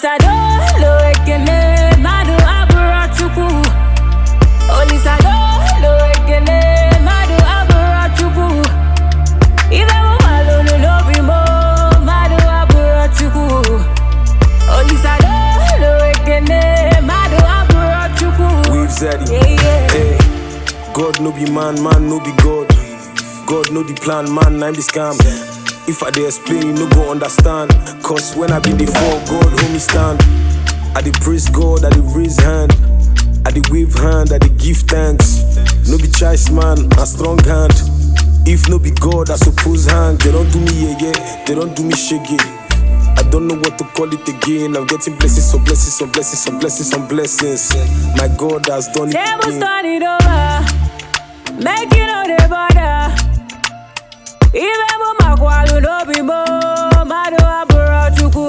Olisadolo ekele madu abụrụ Chukwu. Olisadolo ekele madu abụrụ Chukwu. Ibe mụ malụlụ n'obi mo madu abụrụ Chukwu. Olisadolo ekele madu abụrụ Chukwu. We've said it. Hey. God no be man, man no be God. God know the plan, man, I'm the scam. If I dey explain, you no go understand. Cause when I be before God, hold me stand. I dey praise God, I dey raise hand. I dey wave hand, I dey give thanks. No be choice, man, a strong hand. If no be God, I suppose hang. They don't do me yeah, they don't do me shaggy. I don't know what to call it again. I'm getting blessings on blessings on blessings on blessings on blessings. My God has done it again. Table turn it over, make you know the border. Ibe mụ makwalu n'obi mo madu abụrụ Chukwu.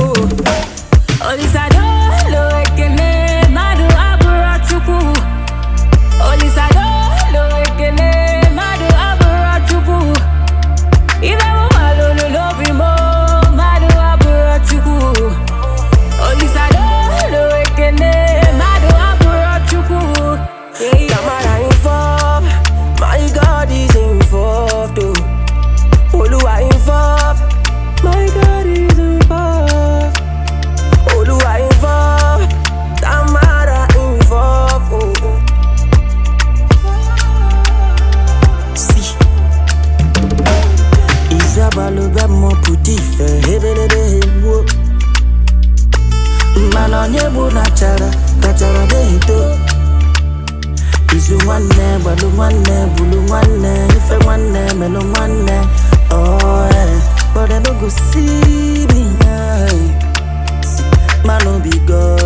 Olisadolo ekele madu abụrụ Chukwu. Olisadolo ekele madu abụrụ Chukwu. Ibe mụ malụlụ n'obi mo madu abụrụ Chukwu. Olisadolo ekele madu abụrụ Chukwu. Camera involved, my God is involved too. Oluwa involved, my God is involved. Oluwa involved, Tamara involved. See, Isabalo be mo putif, hebelebe helwo. Malonye bu nachara de hito. Izu nwanne, balu nwanne, bulu nwanne, ife nwanne, melo nwanne. Oh yeah, but they don't go see me. Man no be God.